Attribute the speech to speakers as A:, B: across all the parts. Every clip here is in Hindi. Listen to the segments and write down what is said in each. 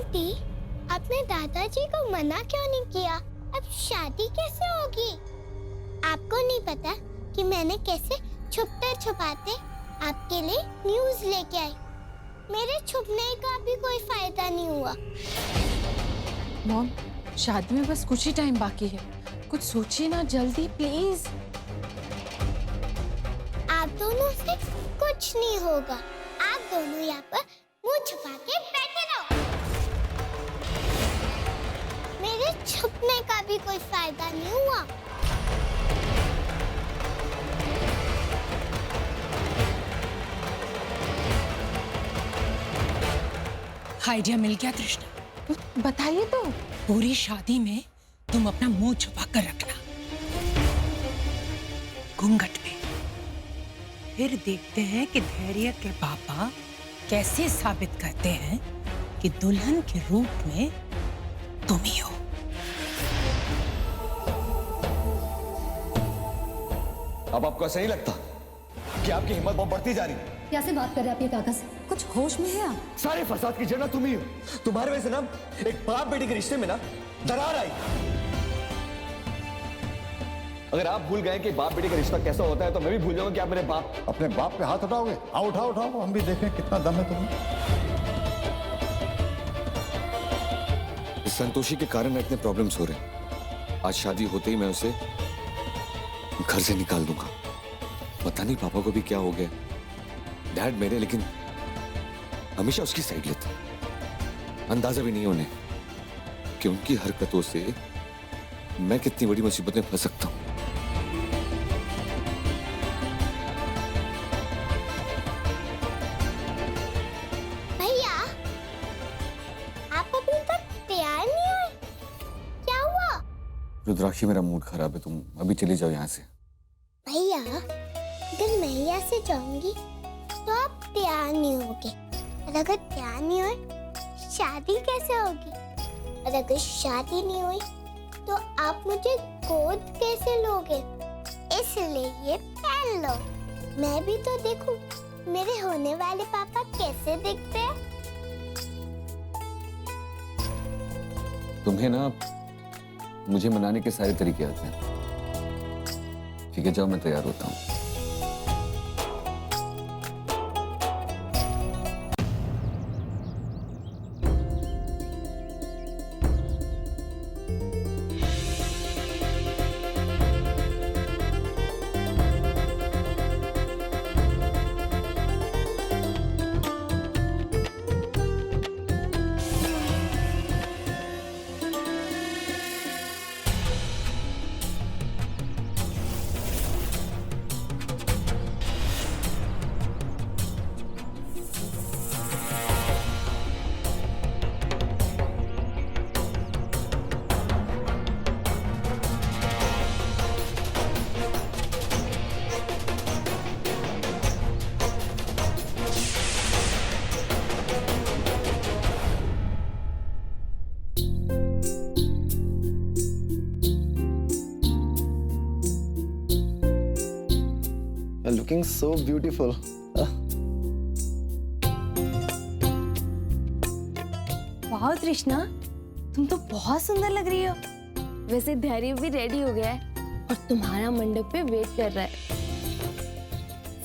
A: आंटी, आपने दादाजी को मना क्यों नहीं किया? अब शादी कैसे होगी? आपको नहीं पता कि मैंने कैसे छुपते छुपाते आपके लिए न्यूज़ लेके आई। मेरे छुपने का भी कोई फायदा नहीं हुआ।
B: मॉम, शादी में बस कुछ ही टाइम बाकी है, कुछ सोचिए ना जल्दी प्लीज।
A: आप दोनों से कुछ नहीं होगा। आप दोनों यहाँ पर मुंह छुपा के बैठे रहो। मेरे छुपने का भी कोई फायदा नहीं हुआ।
C: आइडिया मिल गया तृष्णा।
B: बताइए तो।
C: पूरी शादी में तुम अपना मुंह छुपा कर रखना, घूंघट में। फिर देखते हैं कि धैर्य के पापा कैसे साबित करते हैं कि दुल्हन के रूप में तुम ही हो।
D: अब आपको ऐसा नहीं लगता कि आपकी हिम्मत बहुत बढ़ती जा रही है?
E: कैसे बात कर रहे हैं आप ये काका से? कुछ होश में है आप?
D: सारे फसाद की जड़ तुम ही हो। तुम्हारे वजह से ना एक बाप बेटी के रिश्ते में ना दरार आई। अगर आप भूल गए कि बाप बेटी का रिश्ता कैसा होता है तो मैं भी भूल जाऊंगा कि आप मेरे बाप।
F: अपने बाप पे हाथ उठाओगे? आओ उठाओ उठाओ, हम भी देखें कितना दम है तुम्हें।
D: इस संतोषी के कारण इतने प्रॉब्लम्स हो रहे हैं। आज शादी होते ही मैं उसे घर से निकाल दूंगा। पता नहीं पापा को भी क्या हो गया। डैड मेरे लेकिन हमेशा उसकी साइड लेते। अंदाजा भी नहीं उन्हें कि उनकी हरकतों से मैं कितनी बड़ी मुसीबत में फंस सकता हूं।
A: भैया, आप अभी तक तैयार नहीं हुए? क्या हुआ?
D: रुद्राक्षी, मेरा मूड खराब है, तुम अभी चली जाओ यहाँ से।
A: भैया, अगर मैं यहाँ से जाऊंगी तो आप तैयार नहीं होगे, और अगर तैयार नहीं हुए शादी कैसे होगी? और अगर शादी नहीं हुई तो आप मुझे गोद कैसे लोगे? इसलिए ये पहन लो, मैं भी तो देखूं मेरे होने वाले पापा कैसे दिखते हैं।
D: तुम्हें ना मुझे मनाने के सारे तरीके आते हैं। ठीक है, जाओ, मैं तैयार होता हूँ।
G: Looking so beautiful.
E: वाह तृष्णा, तुम तो बहुत सुंदर लग रही हो। वैसे धैर्य भी रेडी हो गया है और तुम्हारा मंडप पे वेट कर रहा है।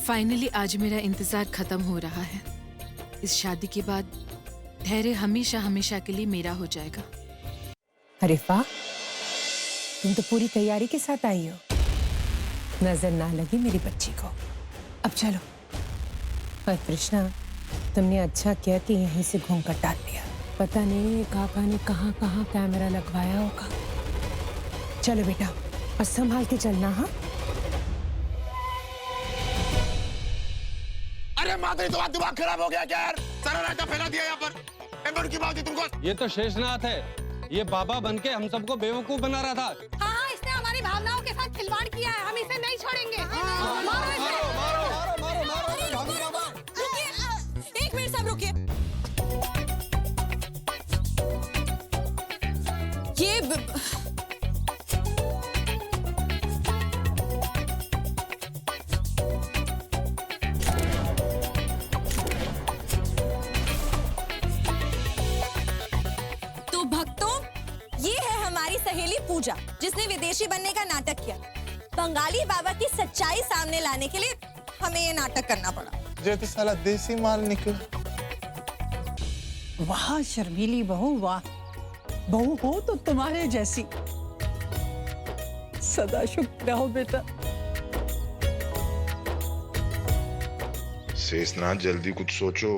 B: फाइनली आज मेरा इंतजार खत्म हो रहा है। इस शादी के बाद धैर्य हमेशा हमेशा के लिए मेरा हो जाएगा।
C: अरे वाह, तुम तो पूरी तैयारी के साथ आई हो। नजर ना लगी मेरी बच्ची को। अब चलो। और कृष्णा, तुमने अच्छा किया कि यहीं से घूंघट डाल दिया। पता नहीं काका ने कहाँ कहाँ कैमरा लगवाया होगा। चलो बेटा, और संभाल के चलना। हाँ,
F: अरे माधुरी, तुम्हारा दिमाग खराब हो गया क्या यार? सारा रायता फैला दिया यहाँ पर। की बात है तुमको?
H: ये तो शेषनाथ है। ये बाबा बनके हम सबको बेवकूफ बना रहा था।
E: हाँ, इसने हमारी भावनाओं के साथ खिलवाड़ किया है। हम इसे नहीं छोड़ेंगे। मारो इसे। रुकिए, एक मिनट, सब रुकिए। ये
I: पूजा जिसने विदेशी बनने का नाटक किया। बंगाली बाबा की सच्चाई सामने लाने के लिए हमें ये नाटक करना पड़ा।
G: ये तो साला देसी माल निकला।
J: वाह शर्मीली बहू, वाह। बहू हो तो तुम्हारे जैसी। सदा शुक्र रहो बेटा।
F: शेषनाथ जल्दी कुछ सोचो।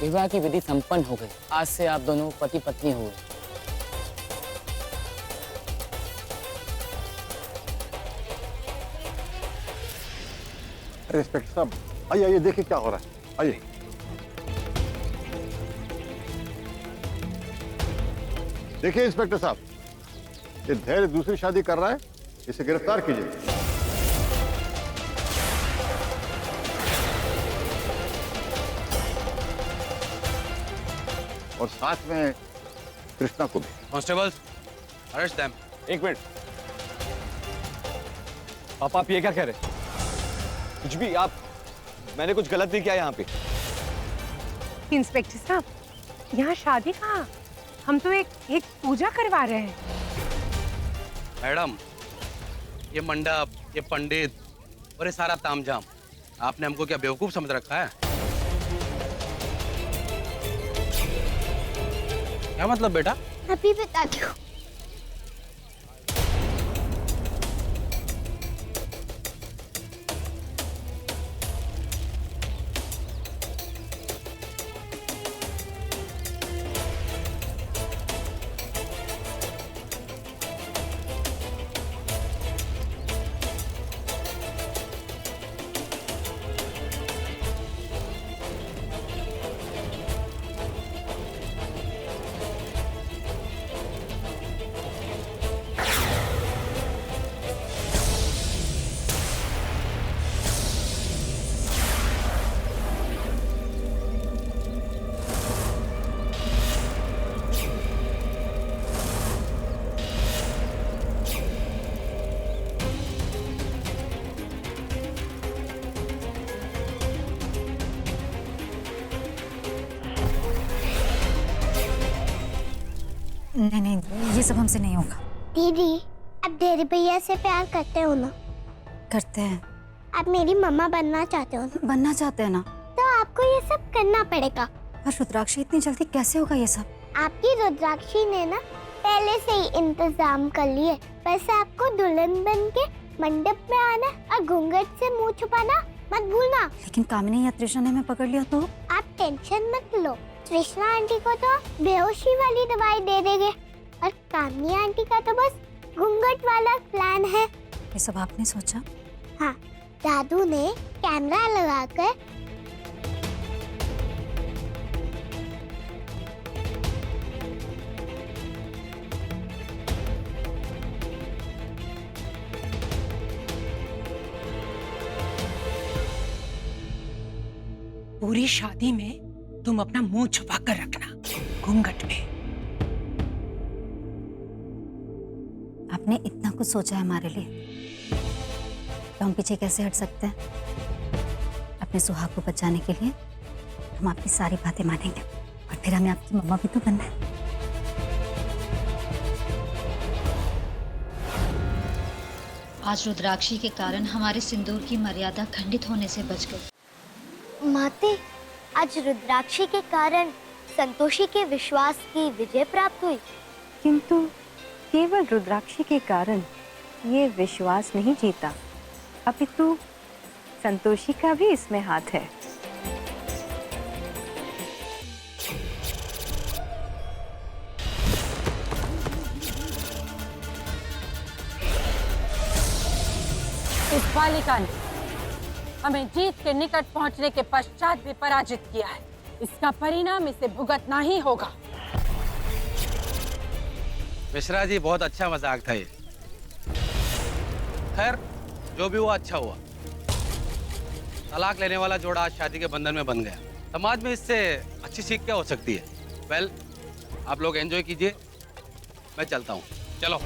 K: विवाह की विधि संपन्न हो गई। आज से आप दोनों पति पत्नी हो गए।
F: अरे इंस्पेक्टर साहब, आइए आइए, देखिए क्या हो रहा है। आइए। देखिए इंस्पेक्टर साहब, ये धैर्य दूसरी शादी कर रहा है, इसे गिरफ्तार कीजिए। और साथ में कृष्णा को भी।
H: Constables, arrest them.
D: एक मिनट, पापा आप ये क्या कह रहे? कुछ भी आप, मैंने कुछ गलत नहीं किया यहाँ पे।
C: इंस्पेक्टर साहब, यहाँ शादी कहाँ? हम तो एक पूजा करवा रहे हैं।
H: मैडम, ये मंडप, ये पंडित और ये सारा तामझाम, आपने हमको क्या बेवकूफ समझ रखा है? क्या मतलब बेटा?
A: अभी बताती हूँ।
I: नहीं, ये सब हमसे नहीं होगा।
A: दीदी, आप धैर्य भैया से प्यार करते हो ना?
I: करते हैं।
A: आप मेरी मम्मा बनना चाहते हो ना?
I: बनना चाहते हैं ना?
A: तो आपको ये सब करना पड़ेगा।
I: पर रुद्राक्षी, इतनी जल्दी कैसे होगा ये सब?
A: आपकी रुद्राक्षी ने ना पहले से ही इंतजाम कर लिए। बस आपको दुल्हन बन के मंडप में आना और घूंघट से मुंह छुपाना मत भूलना।
I: लेकिन कामिनी या तृष्णा ने हमें पकड़ लिया तो?
A: आप टेंशन मत लो, तृष्णा आंटी को तो बेहोशी वाली दवाई दे देंगे और कामिनी आंटी का तो बस घूंघट वाला प्लान है।
I: ये सब आपने सोचा?
A: हाँ, दादू ने कैमरा लगाकर
C: पूरी शादी में तुम अपना मुंह छुपा कर रखना, घूंघट में।
I: आपने इतना कुछ सोचा है हमारे लिए, तो हम पीछे कैसे हट सकते हैं? अपने सुहाग को बचाने के लिए हम आपकी सारी बातें मानेंगे और फिर हमें आपकी मम्मा भी तो बनना है।
L: आज रुद्राक्षी के कारण हमारे सिंदूर की मर्यादा खंडित होने से बच गई।
A: माते, आज रुद्राक्षी के कारण संतोषी के विश्वास की विजय प्राप्त हुई।
C: किंतु केवल रुद्राक्षी के कारण ये विश्वास नहीं जीता, अपितु संतोषी का भी इसमें हाथ है।
J: इस बालिका ने हमें जीत के निकट पहुंचने के पश्चात भी पराजित किया है। इसका परिणाम इसे भुगतना ही होगा।
H: मिश्रा जी, बहुत अच्छा मजाक था ये। खैर, जो भी हुआ अच्छा हुआ। तलाक लेने वाला जोड़ा आज शादी के बंधन में बन गया। समाज में इससे अच्छी सीख क्या हो सकती है? वेल, आप लोग एंजॉय कीजिए, मैं चलता हूँ। चलो।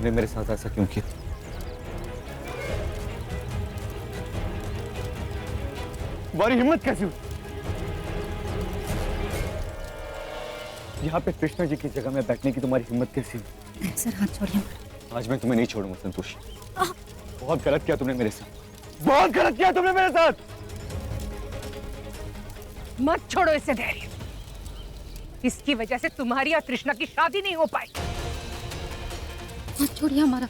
D: तुमने मेरे साथ ऐसा क्यों किया? तुम्हारी हिम्मत कैसी हुई? यहाँ पे कृष्णा जी की जगह में बैठने की तुम्हारी हिम्मत कैसी हुई?
I: सर हाथ छोड़िए।
D: आज मैं तुम्हें नहीं छोड़ूंगा संतोषी। बहुत गलत किया तुमने मेरे साथ, बहुत गलत किया तुमने मेरे साथ।
C: मत छोड़ो इसे धैर्य। इसकी वजह से तुम्हारी और कृष्णा की शादी नहीं हो पाई।
I: मत छोड़िए हमारा।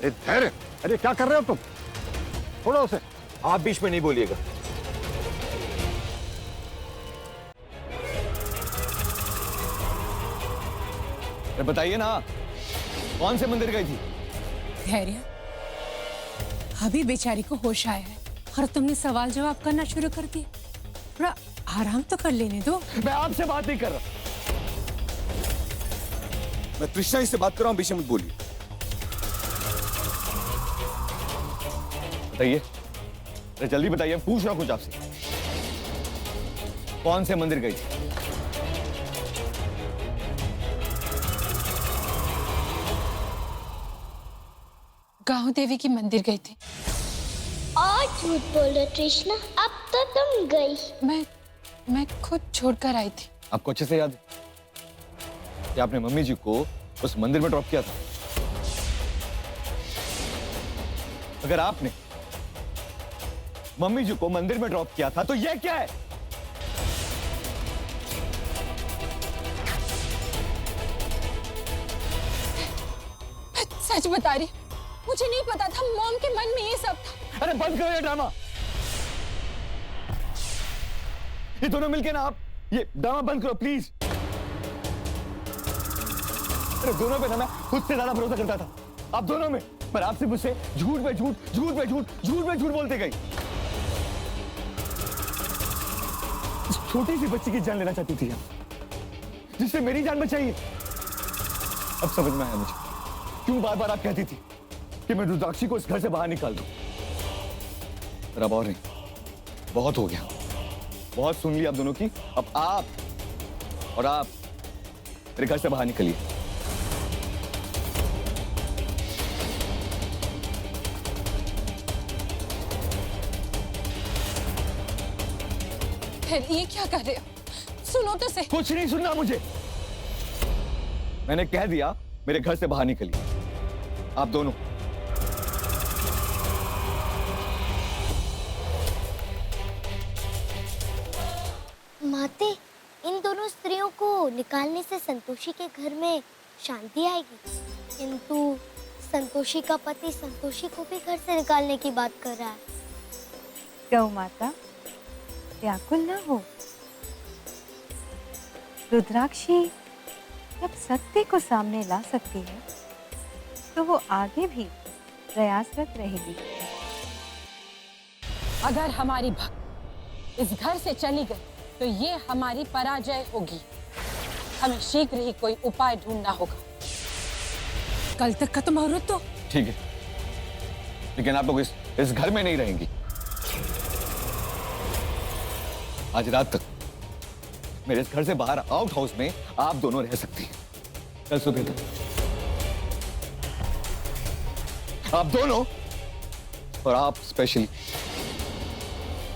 F: धैर्य, अरे क्या कर रहे हो तुम? छोड़ो उसे। आप बीच में नहीं बोलिएगा।
D: बताइए ना, कौन से मंदिर गई थी?
C: धैर्य, अभी बेचारी को होश आया है और तुमने सवाल जवाब करना शुरू कर दिया। थोड़ा आराम तो कर लेने दो।
D: मैं आपसे बात नहीं कर रहा, मैं कृष्णा जी से बात कर रहा हूं, बीच में मत बोलिए। बताइए, अरे जल्दी बताइए, पूछ रहा हूं कुछ आपसे। कौन से मंदिर गई थी?
B: गांव देवी की मंदिर गई थी।
A: और झूठ बोलो कृष्णा, अब तो तुम गई।
B: मैं खुद छोड़कर आई थी।
D: आपको अच्छे से याद है कि आपने मम्मी जी को उस मंदिर में ड्रॉप किया था? अगर आपने मम्मी जी को मंदिर में ड्रॉप किया था तो यह क्या है?
B: मैं सच बता रही, मुझे नहीं पता था मॉम के मन में ये सब था।
D: अरे बंद करो ये ड्रामा। ये दोनों मिलके ना, आप ये ड्रामा बंद करो प्लीज। अरे दोनों पे ना मैं खुद से ज्यादा भरोसा करता था, आप दोनों में। पर आपसे मुझसे झूठ पे झूठ, झूठ पे झूठ, झूठ पे झूठ बोलते गई। इस छोटी सी बच्ची की जान लेना चाहती थी आप, जिससे मेरी जान बचाई। अब समझ में आया मुझे क्यों बार बार आप कहती थी कि मैं रुद्राक्षी को इस घर से बाहर निकाल दूं। पर अब और नहीं, बहुत हो गया, बहुत सुन लिया आप दोनों की। अब आप मेरे घर से बाहर निकलिए।
B: ये क्या कर रहे हो? सुनो तो सही।
D: कुछ नहीं सुनना मुझे, मैंने कह दिया मेरे घर से बाहर निकलिए आप दोनों।
A: माते, इन दोनों स्त्रियों को निकालने से संतोषी के घर में शांति आएगी, किंतु संतोषी का पति संतोषी को भी घर से निकालने की बात कर रहा है।
E: गौ माता, व्याकुल न हो। रुद्राक्षी जब सत्य को सामने ला सकती है तो वो आगे भी प्रयासरत रहेगी।
J: अगर हमारी भक्त इस घर से चली गई तो ये हमारी पराजय होगी। हमें शीघ्र ही कोई उपाय ढूंढना होगा।
C: कल तक का तो मुहूर्त तो
D: ठीक है, लेकिन आप लोग इस घर में नहीं रहेंगी। आज रात तक मेरे इस घर से बाहर आउट हाउस में आप दोनों रह सकती हैं। कल सुबह तक आप दोनों और आप स्पेशली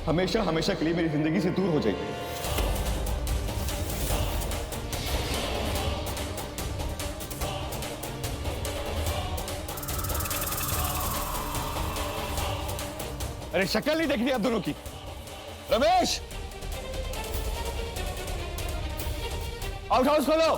D: हमेशा हमेशा के लिए मेरी जिंदगी से दूर हो जाएगी। अरे शक्ल नहीं देखनी आप दोनों की। रमेश, आउट हाउस खोलो।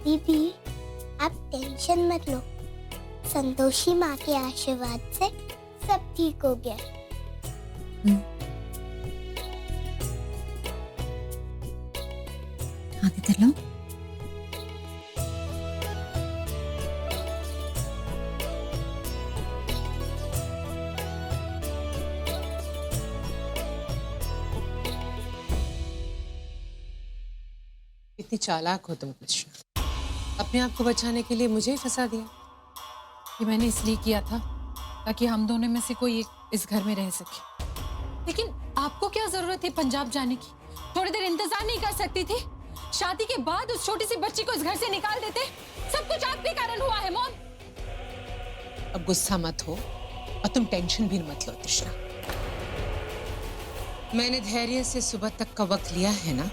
A: दीदी, आप टेंशन मत लो, संतोषी माँ के आशीर्वाद से सब ठीक हो गया।
I: आदित्य लो।
C: कितनी चालाक हो तुम कृष्णा। अपने आप को बचाने के लिए मुझे ही फंसा दिया।
B: ये मैंने इसलिए किया था ताकि हम दोनों में से कोई एक इस घर में रह सके। लेकिन आपको क्या जरूरत है पंजाब जाने की? थोड़ी देर इंतजार नहीं कर सकती थी? शादी के बाद उस छोटी सी बच्ची को इस घर से निकाल देते। सब कुछ आपके कारण हुआ है मॉम।
C: अब गुस्सा मत हो और तुम टेंशन भी मत लो तृष्णा। मैंने धैर्य से सुबह तक का वक्त लिया है ना,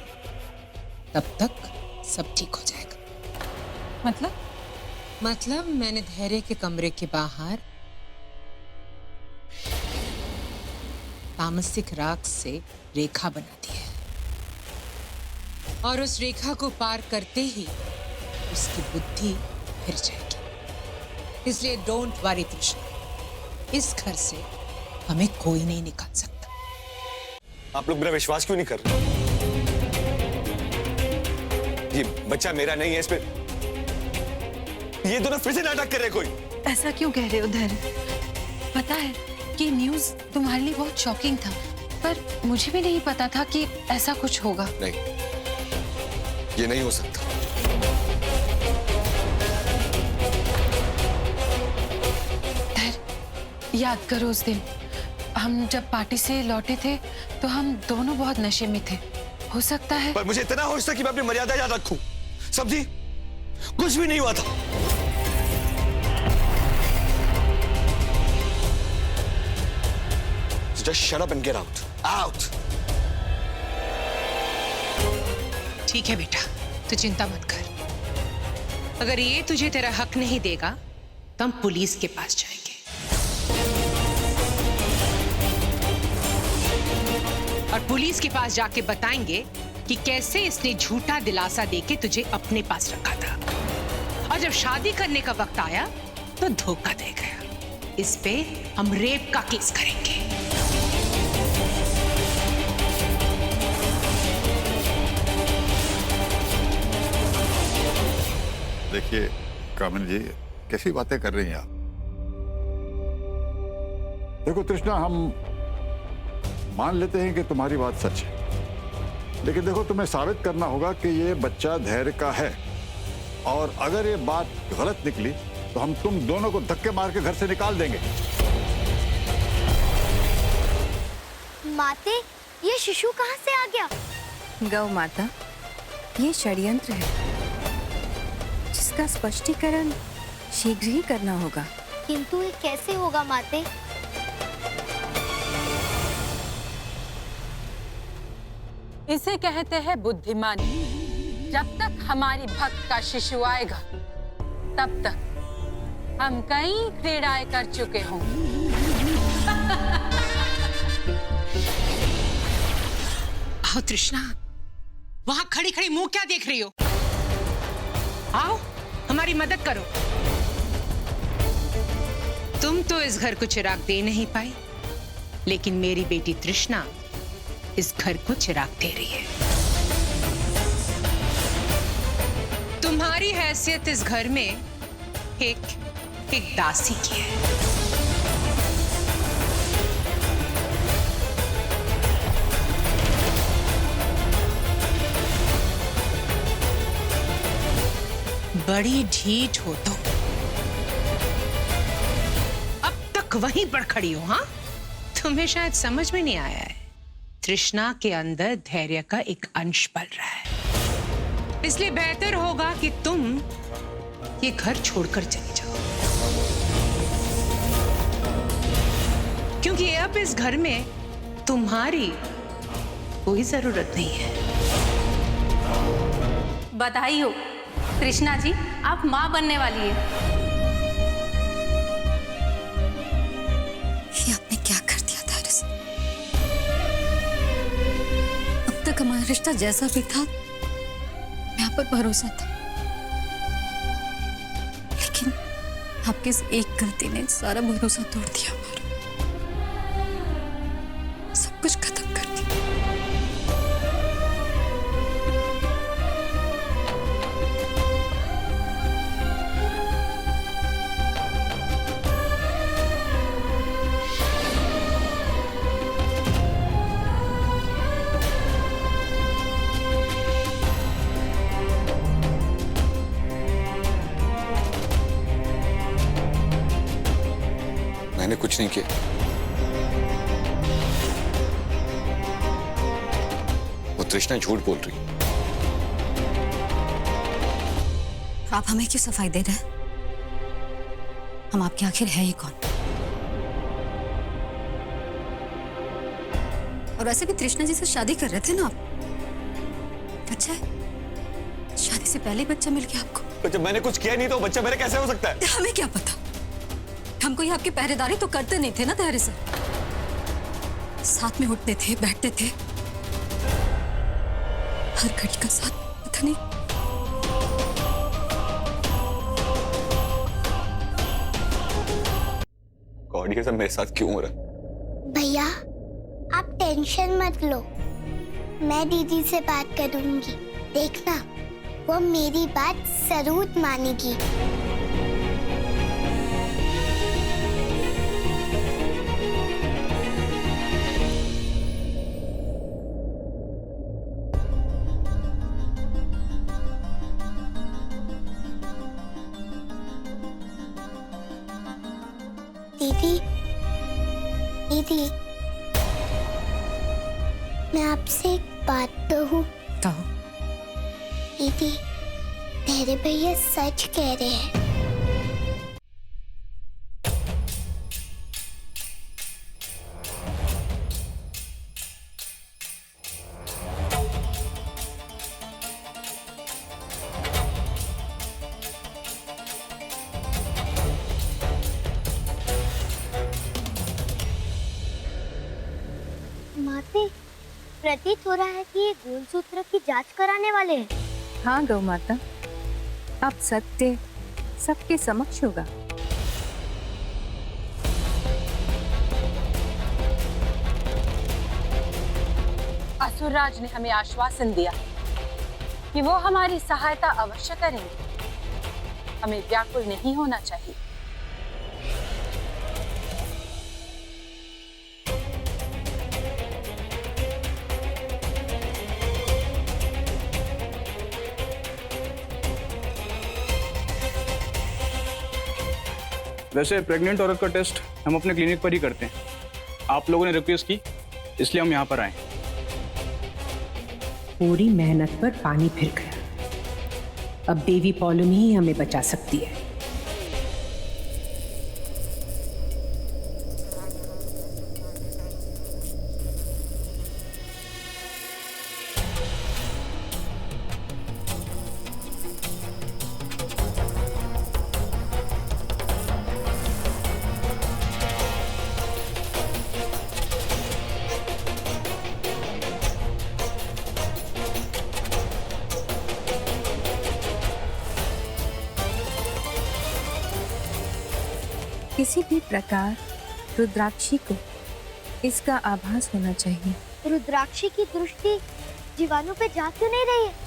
C: तब तक सब ठीक हो जाएगा। मतलब मैंने धैर्य के कमरे के बाहर तामसिक राख से रेखा बना दी है और उस रेखा को पार करते ही उसकी बुद्धि फिर जाएगी। इसलिए डोंट वरी तृष्णा, इस घर से हमें कोई नहीं निकाल सकता।
D: आप लोग मेरा विश्वास क्यों नहीं कर रहे? ये बच्चा मेरा नहीं है, इस पे ये दोनों फिर से नाटक कर रहे कोई।
B: ऐसा क्यों कह रहे हो धैर्य? पता है कि न्यूज़ तुम्हारे लिए बहुत शॉकिंग था, पर मुझे भी नहीं पता था कि ऐसा कुछ होगा।
D: नहीं, ये नहीं हो सकता।
B: धैर्य, याद करो उस दिन हम जब पार्टी से लौटे थे तो हम दोनों बहुत नशे में थे। हो सकता है।
D: पर मुझे इतना होश था कि मैं अपनी मर्यादा याद रखूं। समझी? कुछ भी नहीं हुआ था। Just shut up and get out. Out.
C: ठीक है बेटा, तू चिंता मत कर। अगर ये तुझे तेरा हक नहीं देगा तो हम पुलिस के पास जाएंगे और पुलिस के पास जाके बताएंगे कि कैसे इसने झूठा दिलासा देके तुझे अपने पास रखा था और जब शादी करने का वक्त आया तो धोखा दे गया। इस पे हम रेप का केस करेंगे।
M: देखिए कामिनी जी, कैसी बातें कर रही हैं आप? देखो तृष्णा, हम मान लेते हैं कि तुम्हारी बात सच है, लेकिन देखो तुम्हें साबित करना होगा कि ये बच्चा धैर्य का है और अगर ये बात गलत निकली तो हम तुम दोनों को धक्के मार के घर से निकाल देंगे।
A: माते, ये शिशु कहाँ से आ गया?
N: गौ माता, ये षड्यंत्र है जिसका स्पष्टीकरण शीघ्र ही करना होगा।
A: किंतु ये कैसे होगा माते?
J: इसे कहते हैं बुद्धिमानी। जब तक हमारी भक्त का शिशु आएगा तब तक हम कई क्रीड़ाएं कर चुके होंगे।
C: आओ तृष्णा, वहां खड़ी खड़ी मुंह क्या देख रही हो? आओ हमारी मदद करो। तुम तो इस घर को चिराग दे नहीं पाई, लेकिन मेरी बेटी तृष्णा इस घर को चिराग दे रही है। तुम्हारी हैसियत इस घर में एक दासी की है। बड़ी ढीठ हो तो अब तक वहीं पर खड़ी हो। हाँ, तुम्हें शायद समझ में नहीं आया है, तृष्णा के अंदर धैर्य का एक अंश पल रहा है। इसलिए बेहतर होगा कि तुम ये घर छोड़कर चले जाओ, क्योंकि अब इस घर में तुम्हारी कोई जरूरत नहीं है।
E: बधाई हो कृष्णा जी, आप माँ बनने वाली है।
I: ये आपने क्या कर दिया धैर्य से? अब तक हमारा रिश्ता जैसा भी था, मैं आप पर भरोसा था, लेकिन आपकी इस एक गलती ने सारा भरोसा तोड़ दिया हमारा। सब कुछ खत्म कर दिया।
D: कुछ नहीं किया। वो तृष्णा झूठ बोल रही।
I: आप हमें क्यों सफाई दे रहे हैं? हम आपके आखिर है ही कौन? और वैसे भी तृष्णा जी से शादी कर रहे थे ना आप? अच्छा है, शादी से पहले बच्चा मिल गया आपको।
D: तो जब मैंने कुछ किया नहीं तो बच्चा मेरे कैसे हो सकता है?
I: हमें क्या पता, हम कोई आपकी पहरेदारी तो करते नहीं थे ना धैर्य से। साथ में उठते थे, बैठते थे, हर घड़ी का साथ। पता नहीं
D: गॉड, ये सब मेरे साथ क्यों हो रहा है?
A: भैया आप टेंशन मत लो, मैं दीदी से बात करूंगी, देखना वो मेरी बात जरूर मानेगी। दीदी, दीदी, मैं आपसे एक बात कहूं?
I: कहो।
A: दीदी, तेरे भैया सच कह रहे हैं। माते, प्रतीत हो रहा है कि ये गुणसूत्र की जांच कराने वाले हैं।
N: हाँ गौ माता, अब सत्य सबके समक्ष होगा।
J: असुरराज ने हमें आश्वासन दिया कि वो हमारी सहायता अवश्य करेंगे। हमें व्याकुल नहीं होना चाहिए।
O: वैसे प्रेग्नेंट औरत का टेस्ट हम अपने क्लिनिक पर ही करते हैं। आप लोगों ने रिक्वेस्ट की, इसलिए हम यहाँ पर आए।
C: पूरी मेहनत पर पानी फिर गया। अब देवी पौलमी ही हमें बचा सकती है।
N: किसी भी प्रकार रुद्राक्षी को इसका आभास होना चाहिए।
A: रुद्राक्षी की दृष्टि जीवाणु पे जा क्यों नहीं रही है?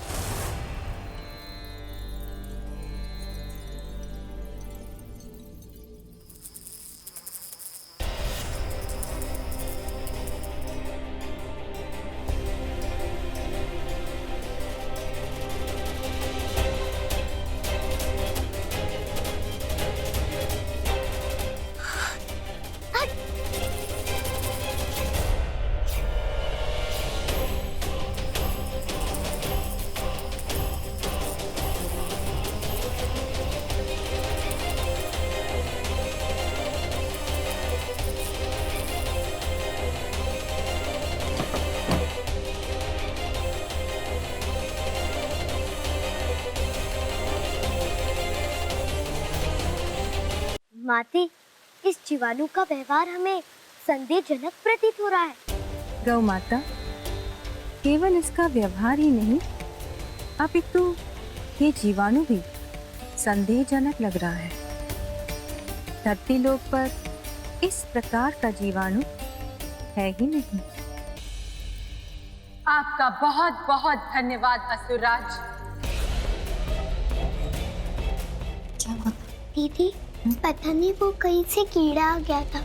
A: माते, इस जीवाणु का व्यवहार हमें संदेहजनक प्रतीत हो रहा है।
N: गौ माता, केवल इसका व्यवहार ही नहीं, अपितु ये जीवाणु भी संदेहजनक लग रहा है। धरती लोक पर इस प्रकार का जीवाणु है ही नहीं।
J: आपका बहुत बहुत धन्यवाद असुरराज।
A: क्या हुआ? दीदी, पता नहीं वो कहीं से कीड़ा आ गया था,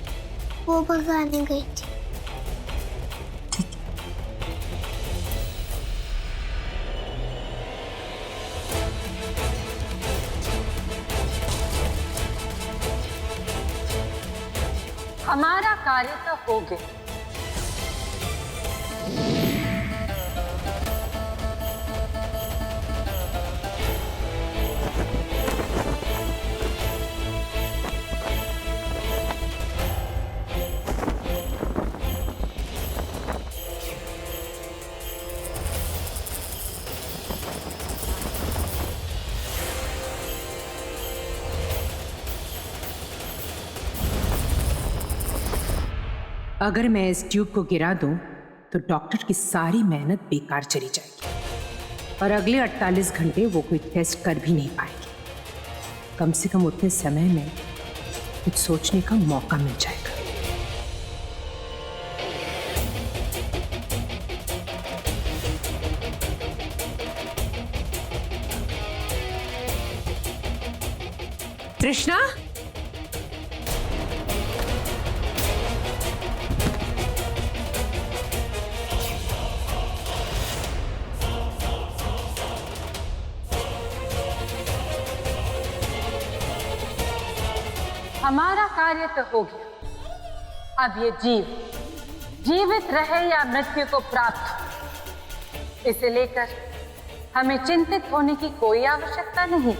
A: वो भगाने गई थी।
J: हमारा कार्य तो हो गया।
C: अगर मैं इस ट्यूब को गिरा दूं तो डॉक्टर की सारी मेहनत बेकार चली जाएगी और अगले 48 घंटे वो कोई टेस्ट कर भी नहीं पाएंगे। कम से कम उतने समय में कुछ सोचने का मौका मिल जाएगा। तृष्णा,
J: हमारा कार्य तो हो गया। अब ये जीवित रहे या मृत्यु को प्राप्त हो, इसे लेकर हमें चिंतित होने की कोई आवश्यकता नहीं।